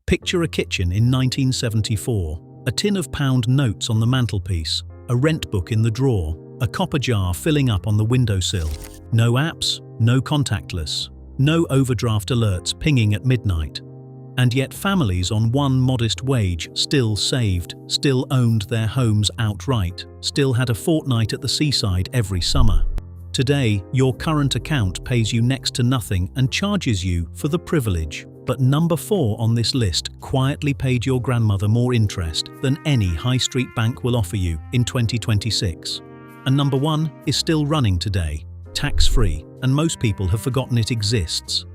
Picture a kitchen in 1974, a tin of pound notes on the mantelpiece, a rent book in the drawer, a copper jar filling up on the windowsill. No apps, no contactless, no overdraft alerts pinging at midnight. And yet families on one modest wage still saved, still owned their homes outright, still had a fortnight at the seaside every summer. Today, your current account pays you next to nothing and charges you for the privilege. But number 4 on this list quietly paid your grandmother more interest than any high street bank will offer you in 2026. And number 1 is still running today, tax-free, and most people have forgotten it exists.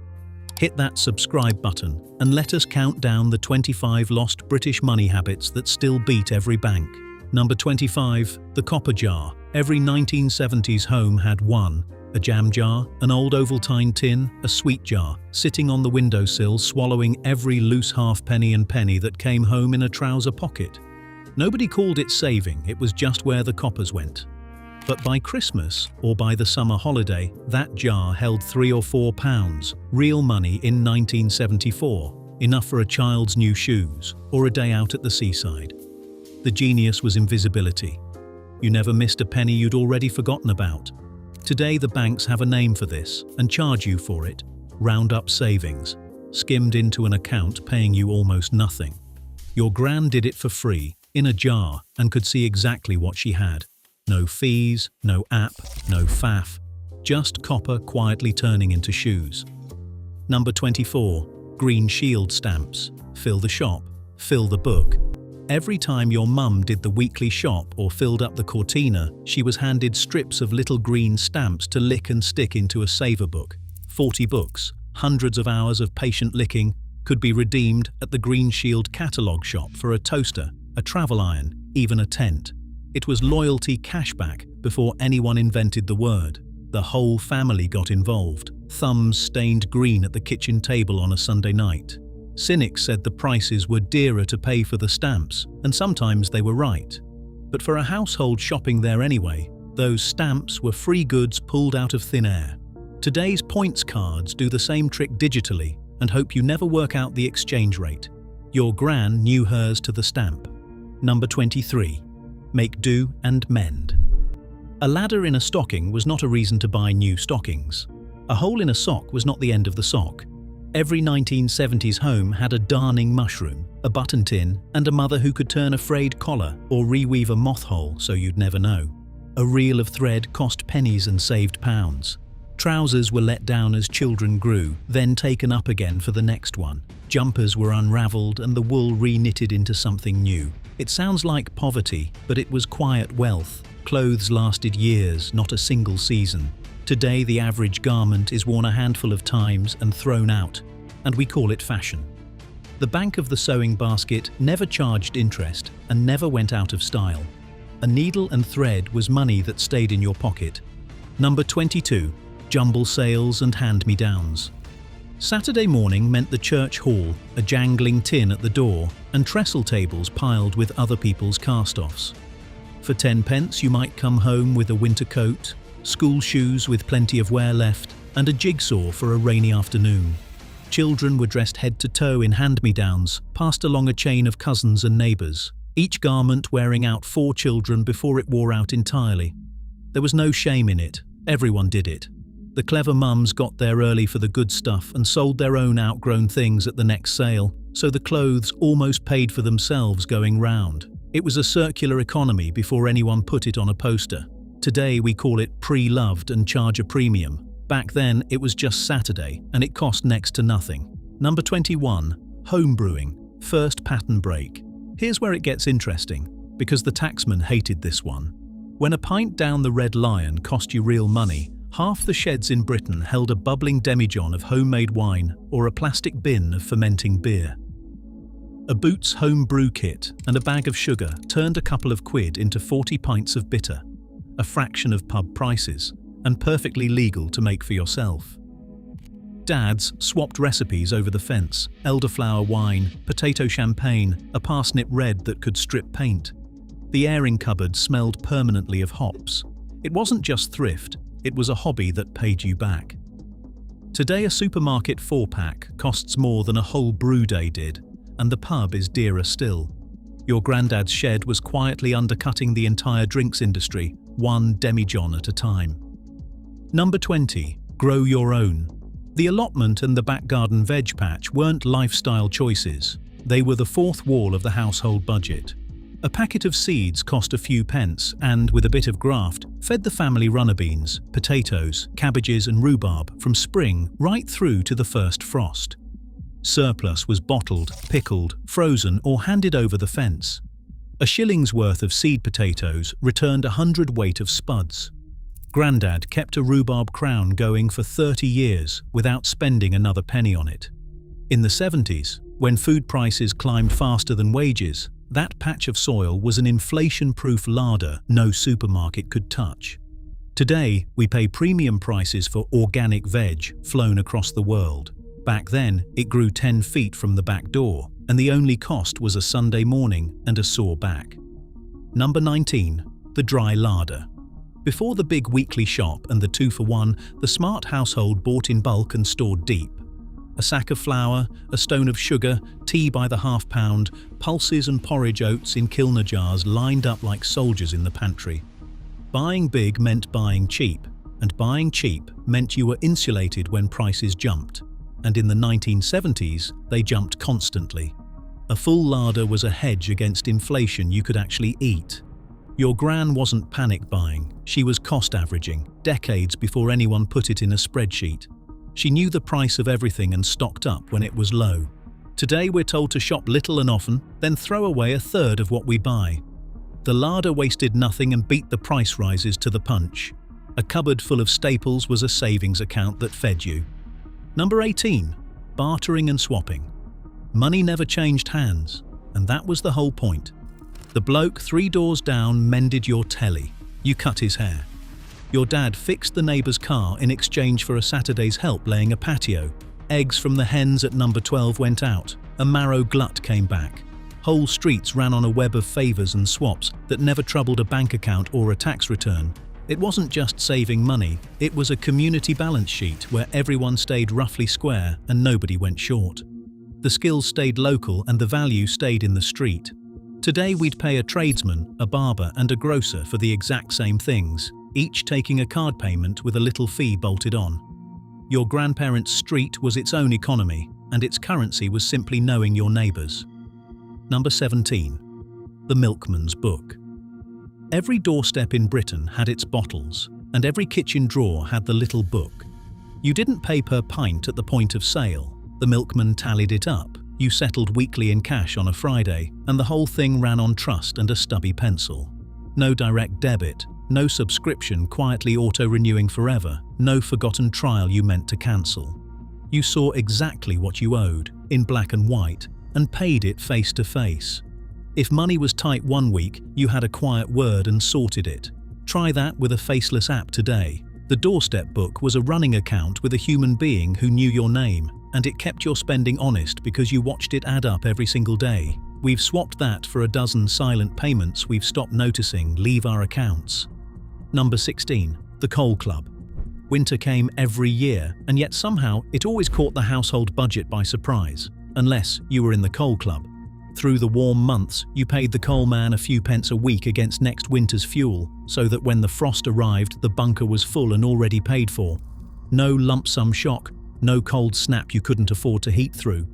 Hit that subscribe button and let us count down the 25 lost British money habits that still beat every bank. Number 25, the copper jar. Every 1970s home had one. A jam jar, an old Ovaltine tin, a sweet jar, sitting on the windowsill swallowing every loose halfpenny and penny that came home in a trouser pocket. Nobody called it saving, it was just where the coppers went. But by Christmas, or by the summer holiday, that jar held £3 or £4, real money in 1974, enough for a child's new shoes, or a day out at the seaside. The genius was invisibility. You never missed a penny you'd already forgotten about. Today the banks have a name for this and charge you for it. Round-up savings, skimmed into an account paying you almost nothing. Your gran did it for free, in a jar, and could see exactly what she had. No fees, no app, no faff, just copper quietly turning into shoes. Number 24, green shield stamps. Fill the shop, fill the book. Every time your mum did the weekly shop or filled up the cortina, she was handed strips of little green stamps to lick and stick into a saver book. 40 books, hundreds of hours of patient licking, could be redeemed at the Green Shield catalogue shop for a toaster, a travel iron, even a tent. It was loyalty cashback before anyone invented the word. The whole family got involved, thumbs stained green at the kitchen table on a Sunday night. Cynics said the prices were dearer to pay for the stamps, and sometimes they were right. But for a household shopping there anyway, those stamps were free goods pulled out of thin air. Today's points cards do the same trick digitally and hope you never work out the exchange rate. Your gran knew hers to the stamp. Number 23. Make do and mend. A ladder in a stocking was not a reason to buy new stockings. A hole in a sock was not the end of the sock. Every 1970s home had a darning mushroom, a button tin, and a mother who could turn a frayed collar or reweave a moth hole so you'd never know. A reel of thread cost pennies and saved pounds. Trousers were let down as children grew, then taken up again for the next one. Jumpers were unravelled and the wool re-knitted into something new. It sounds like poverty, but it was quiet wealth. Clothes lasted years, not a single season. Today the average garment is worn a handful of times and thrown out, and we call it fashion. The bank of the sewing basket never charged interest and never went out of style. A needle and thread was money that stayed in your pocket. Number 22. Jumble sales and hand-me-downs. Saturday morning meant the church hall, a jangling tin at the door, and trestle tables piled with other people's cast-offs. For 10 pence you might come home with a winter coat, school shoes with plenty of wear left, and a jigsaw for a rainy afternoon. Children were dressed head to toe in hand-me-downs, passed along a chain of cousins and neighbours, each garment wearing out 4 children before it wore out entirely. There was no shame in it, everyone did it. The clever mums got there early for the good stuff and sold their own outgrown things at the next sale, so the clothes almost paid for themselves going round. It was a circular economy before anyone put it on a poster. Today we call it pre-loved and charge a premium. Back then it was just Saturday and it cost next to nothing. Number 21. Home brewing. First pattern break. Here's where it gets interesting, because the taxman hated this one. When a pint down the Red Lion cost you real money, half the sheds in Britain held a bubbling demijohn of homemade wine or a plastic bin of fermenting beer. A Boots home brew kit and a bag of sugar turned a couple of quid into 40 pints of bitter, a fraction of pub prices, and perfectly legal to make for yourself. Dads swapped recipes over the fence: elderflower wine, potato champagne, a parsnip red that could strip paint. The airing cupboard smelled permanently of hops. It wasn't just thrift, it was a hobby that paid you back. Today a supermarket 4-pack costs more than a whole brew day did, and the pub is dearer still. Your granddad's shed was quietly undercutting the entire drinks industry, one demijohn at a time. Number 20. Grow your own. The allotment and the back garden veg patch weren't lifestyle choices. They were the fourth wall of the household budget. A packet of seeds cost a few pence and, with a bit of graft, fed the family runner beans, potatoes, cabbages and rhubarb from spring right through to the first frost. Surplus was bottled, pickled, frozen or handed over the fence. A shilling's worth of seed potatoes returned 100 weight of spuds. Grandad kept a rhubarb crown going for 30 years without spending another penny on it. In the 70s, when food prices climbed faster than wages, that patch of soil was an inflation-proof larder no supermarket could touch. Today, we pay premium prices for organic veg flown across the world. Back then, it grew 10 feet from the back door, and the only cost was a Sunday morning and a sore back. Number 19. The dry larder. Before the big weekly shop and the 2-for-1, the smart household bought in bulk and stored deep. A sack of flour, a stone of sugar, tea by the half-pound, pulses and porridge oats in kilner jars lined up like soldiers in the pantry. Buying big meant buying cheap, and buying cheap meant you were insulated when prices jumped. And in the 1970s, they jumped constantly. A full larder was a hedge against inflation you could actually eat. Your gran wasn't panic buying, she was cost averaging, decades before anyone put it in a spreadsheet. She knew the price of everything and stocked up when it was low. Today we're told to shop little and often, then throw away a third of what we buy. The larder wasted nothing and beat the price rises to the punch. A cupboard full of staples was a savings account that fed you. Number 18. Bartering and swapping. Money never changed hands, and that was the whole point. The bloke 3 doors down mended your telly. You cut his hair. Your dad fixed the neighbour's car in exchange for a Saturday's help laying a patio. Eggs from the hens at number 12 went out. A marrow glut came back. Whole streets ran on a web of favours and swaps that never troubled a bank account or a tax return. It wasn't just saving money, it was a community balance sheet where everyone stayed roughly square and nobody went short. The skills stayed local and the value stayed in the street. Today we'd pay a tradesman, a barber and a grocer for the exact same things, each taking a card payment with a little fee bolted on. Your grandparents' street was its own economy, and its currency was simply knowing your neighbours. Number 17. The milkman's book. Every doorstep in Britain had its bottles, and every kitchen drawer had the little book. You didn't pay per pint at the point of sale. The milkman tallied it up. You settled weekly in cash on a Friday, and the whole thing ran on trust and a stubby pencil. No direct debit, no subscription quietly auto-renewing forever, no forgotten trial you meant to cancel. You saw exactly what you owed, in black and white, and paid it face to face. If money was tight one week, you had a quiet word and sorted it. Try that with a faceless app today. The doorstep book was a running account with a human being who knew your name, and it kept your spending honest because you watched it add up every single day. We've swapped that for a dozen silent payments we've stopped noticing leave our accounts. Number 16. The coal club. Winter came every year, and yet somehow it always caught the household budget by surprise, unless you were in the coal club. Through the warm months, you paid the coal man a few pence a week against next winter's fuel, so that when the frost arrived, the bunker was full and already paid for. No lump sum shock, no cold snap you couldn't afford to heat through.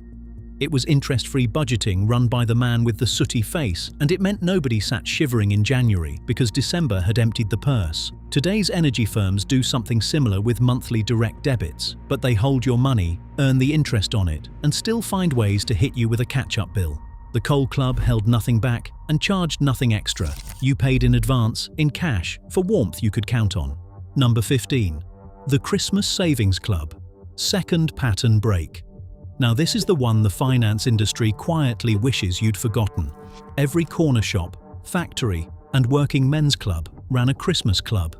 It was interest-free budgeting run by the man with the sooty face, and it meant nobody sat shivering in January because December had emptied the purse. Today's energy firms do something similar with monthly direct debits, but they hold your money, earn the interest on it, and still find ways to hit you with a catch-up bill. The coal club held nothing back and charged nothing extra. You paid in advance, in cash, for warmth you could count on. Number 15. The Christmas Savings Club. Second pattern break. Now this is the one the finance industry quietly wishes you'd forgotten. Every corner shop, factory, and working men's club ran a Christmas club.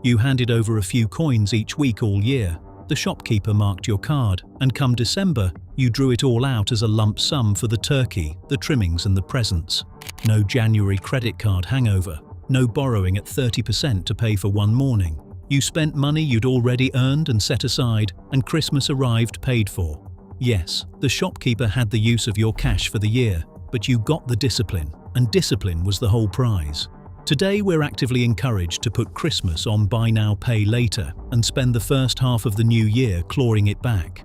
You handed over a few coins each week all year. The shopkeeper marked your card, and come December, you drew it all out as a lump sum for the turkey, the trimmings and the presents. No January credit card hangover. No borrowing at 30% to pay for one morning. You spent money you'd already earned and set aside, and Christmas arrived paid for. Yes, the shopkeeper had the use of your cash for the year, but you got the discipline, and discipline was the whole prize. Today we're actively encouraged to put Christmas on buy now, pay later, and spend the first half of the new year clawing it back.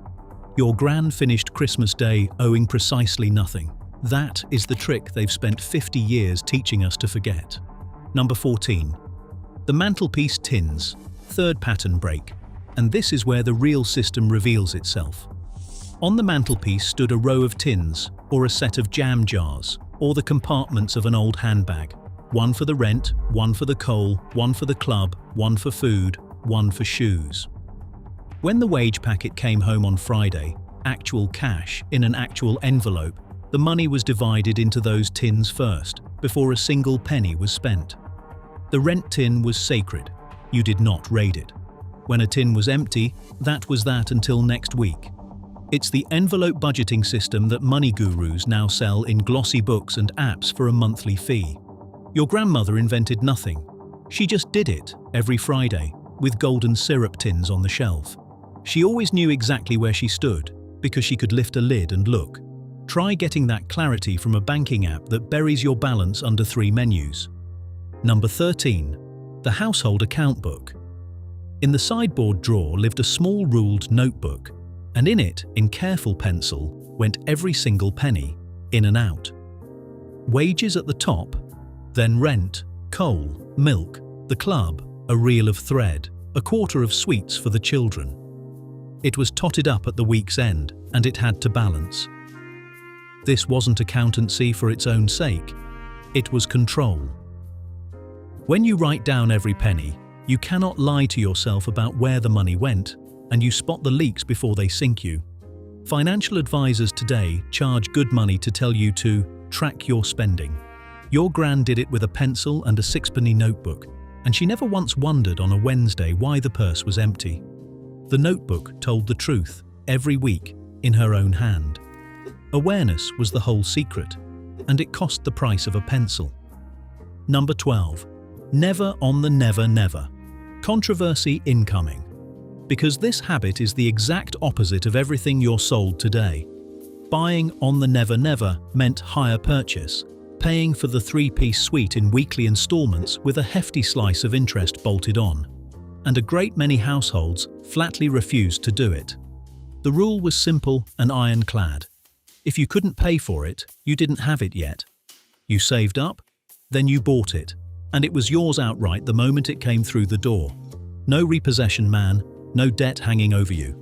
Your gran finished Christmas Day owing precisely nothing. That is the trick they've spent 50 years teaching us to forget. Number 14. The mantelpiece tins, third pattern break, and this is where the real system reveals itself. On the mantelpiece stood a row of tins, or a set of jam jars, or the compartments of an old handbag. One for the rent, one for the coal, one for the club, one for food, one for shoes. When the wage packet came home on Friday, actual cash in an actual envelope, the money was divided into those tins first, before a single penny was spent. The rent tin was sacred. You did not raid it. When a tin was empty, that was that until next week. It's the envelope budgeting system that money gurus now sell in glossy books and apps for a monthly fee. Your grandmother invented nothing. She just did it every Friday, with golden syrup tins on the shelf. She always knew exactly where she stood, because she could lift a lid and look. Try getting that clarity from a banking app that buries your balance under 3 menus. Number 13. The household account book. In the sideboard drawer lived a small ruled notebook, and in it, in careful pencil, went every single penny, in and out. Wages at the top, then rent, coal, milk, the club, a reel of thread, a quarter of sweets for the children. It was totted up at the week's end, and it had to balance. This wasn't accountancy for its own sake. It was control. When you write down every penny, you cannot lie to yourself about where the money went, and you spot the leaks before they sink you. Financial advisors today charge good money to tell you to track your spending. Your gran did it with a pencil and a 6-penny notebook, and she never once wondered on a Wednesday why the purse was empty. The notebook told the truth, every week, in her own hand. Awareness was the whole secret, and it cost the price of a pencil. Number 12. Never on the never never. Controversy incoming. Because this habit is the exact opposite of everything you're sold today. Buying on the never never meant hire purchase, paying for the 3-piece suite in weekly installments with a hefty slice of interest bolted on. And a great many households flatly refused to do it. The rule was simple and ironclad. If you couldn't pay for it, you didn't have it yet. You saved up, then you bought it, and it was yours outright the moment it came through the door. No repossession man, no debt hanging over you.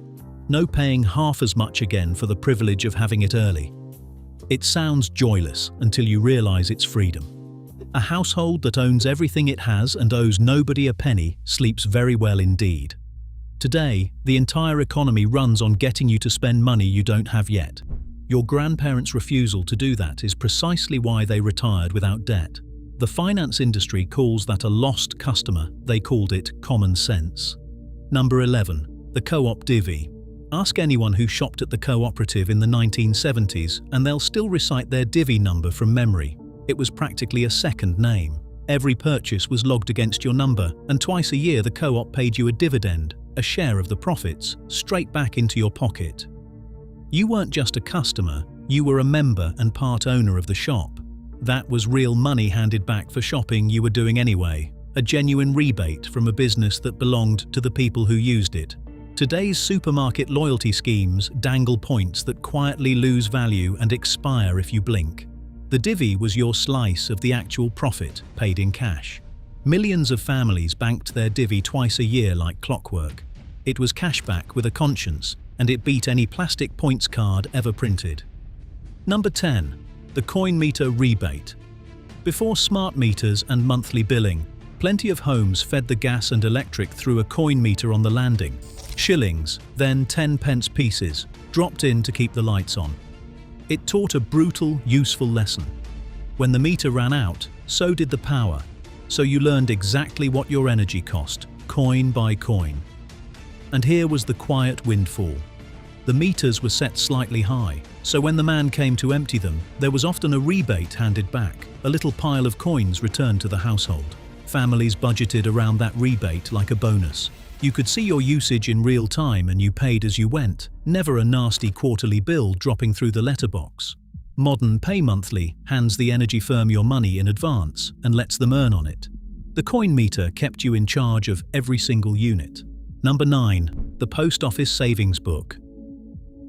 No paying half as much again for the privilege of having it early. It sounds joyless until you realize it's freedom. A household that owns everything it has and owes nobody a penny sleeps very well indeed. Today, the entire economy runs on getting you to spend money you don't have yet. Your grandparents' refusal to do that is precisely why they retired without debt. The finance industry calls that a lost customer. They called it common sense. Number 11. The co-op divvy. Ask anyone who shopped at the Cooperative in the 1970s and they'll still recite their divvy number from memory. It was practically a second name. Every purchase was logged against your number, and twice a year the co-op paid you a dividend, a share of the profits, straight back into your pocket. You weren't just a customer, you were a member and part owner of the shop. That was real money handed back for shopping you were doing anyway, a genuine rebate from a business that belonged to the people who used it. Today's supermarket loyalty schemes dangle points that quietly lose value and expire if you blink. The divvy was your slice of the actual profit, paid in cash. Millions of families banked their divvy twice a year like clockwork. It was cashback with a conscience, and it beat any plastic points card ever printed. Number 10. The coin meter rebate. Before smart meters and monthly billing, plenty of homes fed the gas and electric through a coin meter on the landing. Shillings, then 10-pence pieces, dropped in to keep the lights on. It taught a brutal, useful lesson. When the meter ran out, so did the power. So you learned exactly what your energy cost, coin by coin. And here was the quiet windfall. The meters were set slightly high, so when the man came to empty them, there was often a rebate handed back, a little pile of coins returned to the household. Families budgeted around that rebate like a bonus. You could see your usage in real time and you paid as you went, never a nasty quarterly bill dropping through the letterbox. Modern Pay Monthly hands the energy firm your money in advance and lets them earn on it. The coin meter kept you in charge of every single unit. Number 9. The Post Office Savings Book.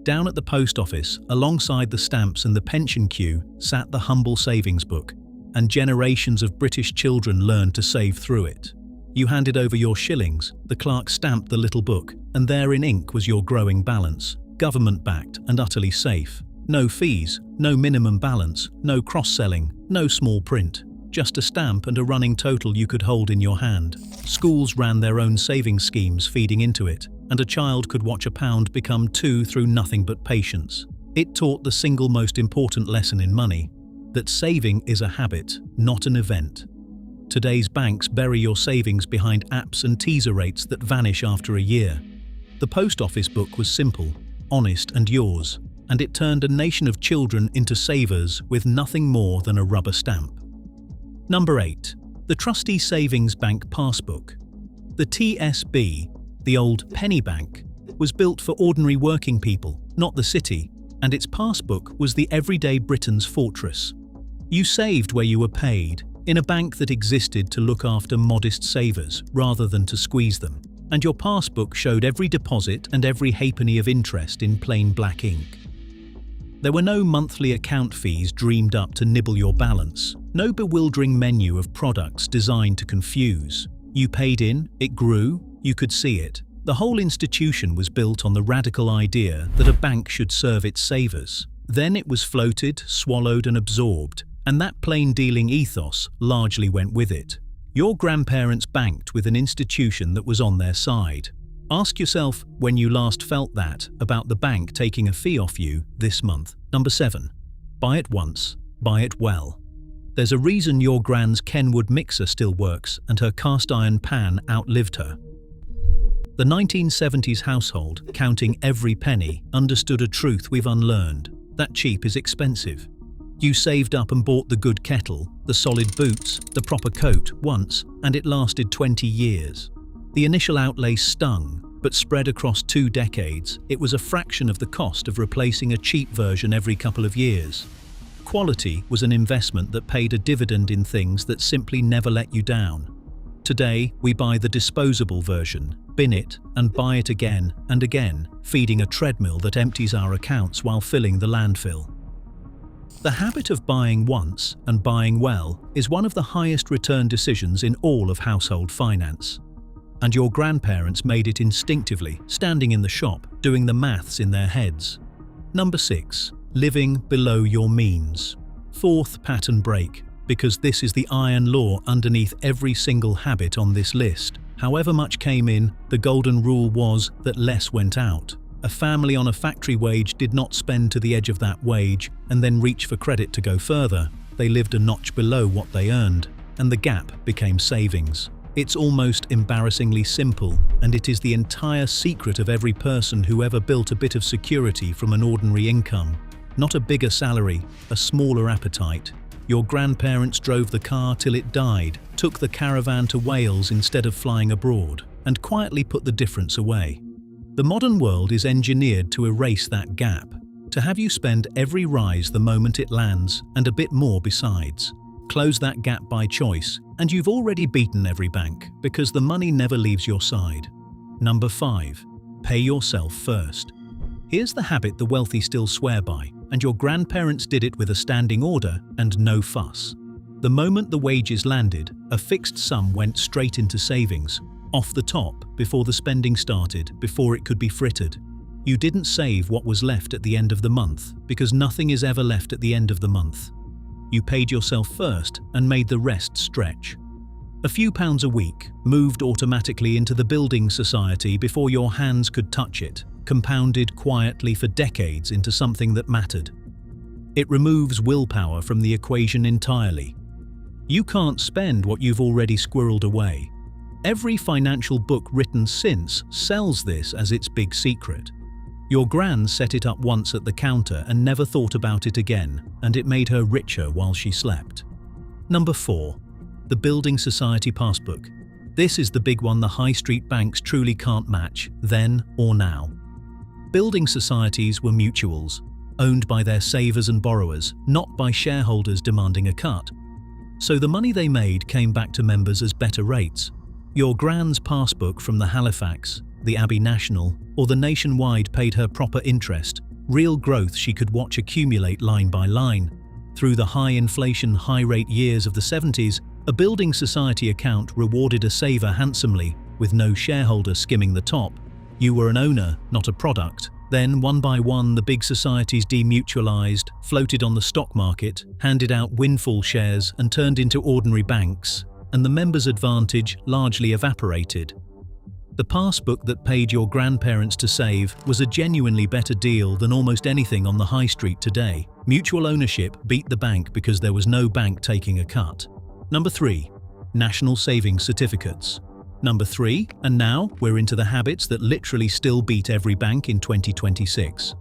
Down at the post office, alongside the stamps and the pension queue, sat the humble savings book, and generations of British children learned to save through it. You handed over your shillings, the clerk stamped the little book, and there in ink was your growing balance, government-backed and utterly safe. No fees, no minimum balance, no cross-selling, no small print. Just a stamp and a running total you could hold in your hand. Schools ran their own savings schemes feeding into it, and a child could watch a pound become 2 through nothing but patience. It taught the single most important lesson in money, that saving is a habit, not an event. Today's banks bury your savings behind apps and teaser rates that vanish after a year. The post office book was simple, honest and yours, and it turned a nation of children into savers with nothing more than a rubber stamp. Number 8. The Trustee Savings Bank Passbook. The TSB, the old penny bank, was built for ordinary working people, not the city, and its passbook was the everyday Briton's fortress. You saved where you were paid, in a bank that existed to look after modest savers rather than to squeeze them, and your passbook showed every deposit and every halfpenny of interest in plain black ink. There were no monthly account fees dreamed up to nibble your balance, no bewildering menu of products designed to confuse. You paid in, it grew, you could see it. The whole institution was built on the radical idea that a bank should serve its savers. Then it was floated, swallowed and absorbed, and that plain dealing ethos largely went with it. Your grandparents banked with an institution that was on their side. Ask yourself when you last felt that about the bank taking a fee off you this month. Number 7. Buy it once, buy it well. There's a reason your gran's Kenwood mixer still works and her cast iron pan outlived her. The 1970s household, counting every penny, understood a truth we've unlearned: that cheap is expensive. You saved up and bought the good kettle, the solid boots, the proper coat once, and it lasted 20 years. The initial outlay stung, but spread across 2 decades, it was a fraction of the cost of replacing a cheap version every couple of years. Quality was an investment that paid a dividend in things that simply never let you down. Today, we buy the disposable version, bin it, and buy it again and again, feeding a treadmill that empties our accounts while filling the landfill. The habit of buying once and buying well is one of the highest return decisions in all of household finance. And your grandparents made it instinctively, standing in the shop, doing the maths in their heads. Number 6. Living below your means. 4th pattern break, because this is the iron law underneath every single habit on this list. However much came in, the golden rule was that less went out. A family on a factory wage did not spend to the edge of that wage and then reach for credit to go further. They lived a notch below what they earned, and the gap became savings. It's almost embarrassingly simple, and it is the entire secret of every person who ever built a bit of security from an ordinary income. Not a bigger salary, a smaller appetite. Your grandparents drove the car till it died, took the caravan to Wales instead of flying abroad, and quietly put the difference away. The modern world is engineered to erase that gap, to have you spend every rise the moment it lands, and a bit more besides. Close that gap by choice, and you've already beaten every bank, because the money never leaves your side. Number 5. Pay yourself first. Here's the habit the wealthy still swear by, and your grandparents did it with a standing order and no fuss. The moment the wages landed, a fixed sum went straight into savings, off the top, before the spending started, before it could be frittered. You didn't save what was left at the end of the month, because nothing is ever left at the end of the month. You paid yourself first and made the rest stretch. A few pounds a week moved automatically into the building society before your hands could touch it, compounded quietly for decades into something that mattered. It removes willpower from the equation entirely. You can't spend what you've already squirreled away. Every financial book written since sells this as its big secret. Your gran set it up once at the counter and never thought about it again, and it made her richer while she slept. Number 4. The Building Society Passbook. This is the big one the high street banks truly can't match, then or now. Building societies were mutuals, owned by their savers and borrowers, not by shareholders demanding a cut. So the money they made came back to members as better rates. Your Gran's passbook from the Halifax, the Abbey National, or the Nationwide paid her proper interest, real growth she could watch accumulate line by line. Through the high inflation, high-rate years of the 70s, a building society account rewarded a saver handsomely, with no shareholder skimming the top. You were an owner, not a product. Then, one by one, the big societies demutualized, floated on the stock market, handed out windfall shares and turned into ordinary banks, and the members' advantage largely evaporated. The passbook that paid your grandparents to save was a genuinely better deal than almost anything on the high street today. Mutual ownership beat the bank because there was no bank taking a cut. Number 3. National Savings Certificates. Number 3, and now we're into the habits that literally still beat every bank in 2026.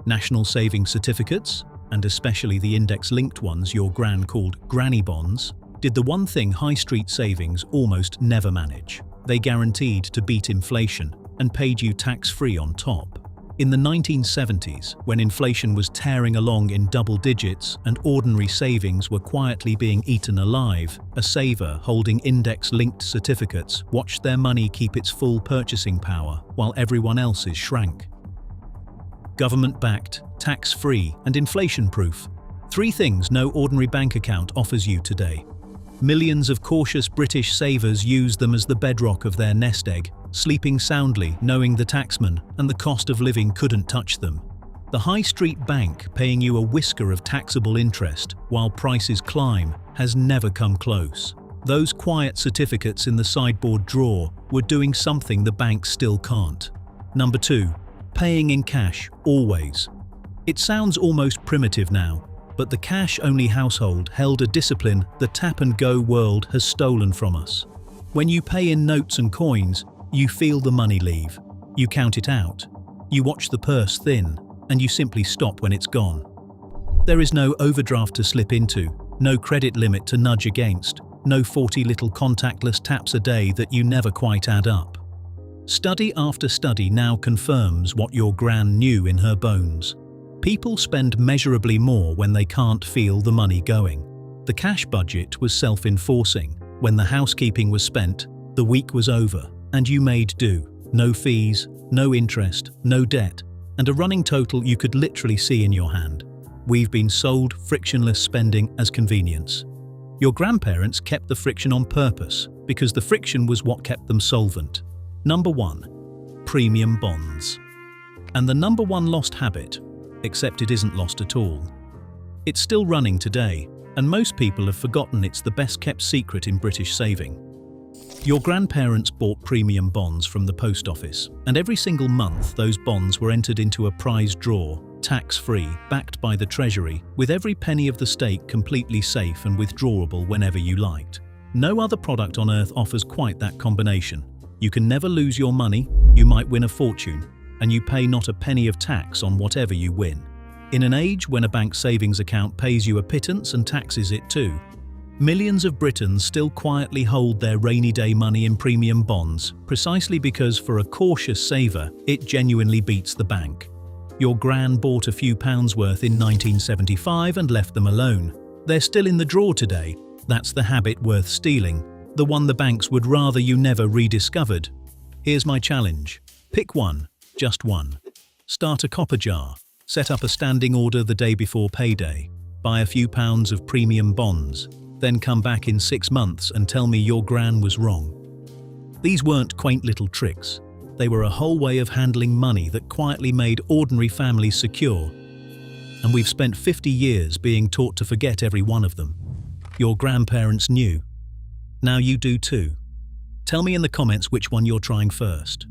National Savings Certificates, and especially the index-linked ones your gran called granny bonds, did the one thing high street savings almost never manage. They guaranteed to beat inflation and paid you tax-free on top. In the 1970s, when inflation was tearing along in double digits and ordinary savings were quietly being eaten alive, a saver holding index-linked certificates watched their money keep its full purchasing power while everyone else's shrank. Government-backed, tax-free, and inflation-proof. 3 things no ordinary bank account offers you today. Millions of cautious British savers use them as the bedrock of their nest egg, sleeping soundly knowing the taxman and the cost of living couldn't touch them. The high street bank paying you a whisker of taxable interest while prices climb has never come close. Those quiet certificates in the sideboard drawer were doing something the bank still can't. Number 2. Paying in cash, always. It sounds almost primitive now, but the cash-only household held a discipline the tap-and-go world has stolen from us. When you pay in notes and coins, you feel the money leave. You count it out. You watch the purse thin, and you simply stop when it's gone. There is no overdraft to slip into, no credit limit to nudge against, no 40 little contactless taps a day that you never quite add up. Study after study now confirms what your gran knew in her bones. People spend measurably more when they can't feel the money going. The cash budget was self-enforcing. When the housekeeping was spent, the week was over, and you made do. No fees, no interest, no debt, and a running total you could literally see in your hand. We've been sold frictionless spending as convenience. Your grandparents kept the friction on purpose because the friction was what kept them solvent. Number 1. Premium bonds. And the number 1 lost habit, except it isn't lost at all. It's still running today, and most people have forgotten it's the best-kept secret in British saving. Your grandparents bought premium bonds from the post office, and every single month those bonds were entered into a prize draw, tax-free, backed by the Treasury, with every penny of the stake completely safe and withdrawable whenever you liked. No other product on earth offers quite that combination. You can never lose your money, you might win a fortune, and you pay not a penny of tax on whatever you win. In an age when a bank savings account pays you a pittance and taxes it too, millions of Britons still quietly hold their rainy day money in premium bonds, precisely because for a cautious saver, it genuinely beats the bank. Your gran bought a few pounds worth in 1975 and left them alone. They're still in the drawer today. That's the habit worth stealing, the one the banks would rather you never rediscovered. Here's my challenge. Pick one. Just one. Start a copper jar. Set up a standing order the day before payday. Buy a few pounds of premium bonds. Then come back in 6 months and tell me your gran was wrong. These weren't quaint little tricks. They were a whole way of handling money that quietly made ordinary families secure. And we've spent 50 years being taught to forget every one of them. Your grandparents knew. Now you do too. Tell me in the comments which one you're trying first.